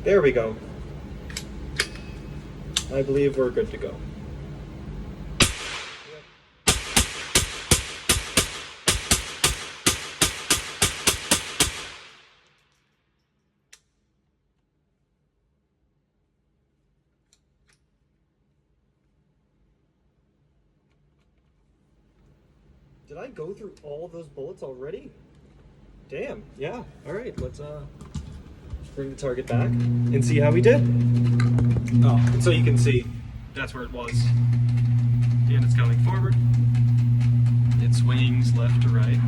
There we go. I believe we're good to go. Did I go through all those bullets already? Damn, yeah. All right, let's bring the target back and see how we did. Oh, and so you can see that's where it was. And it's coming forward. It swings left to right.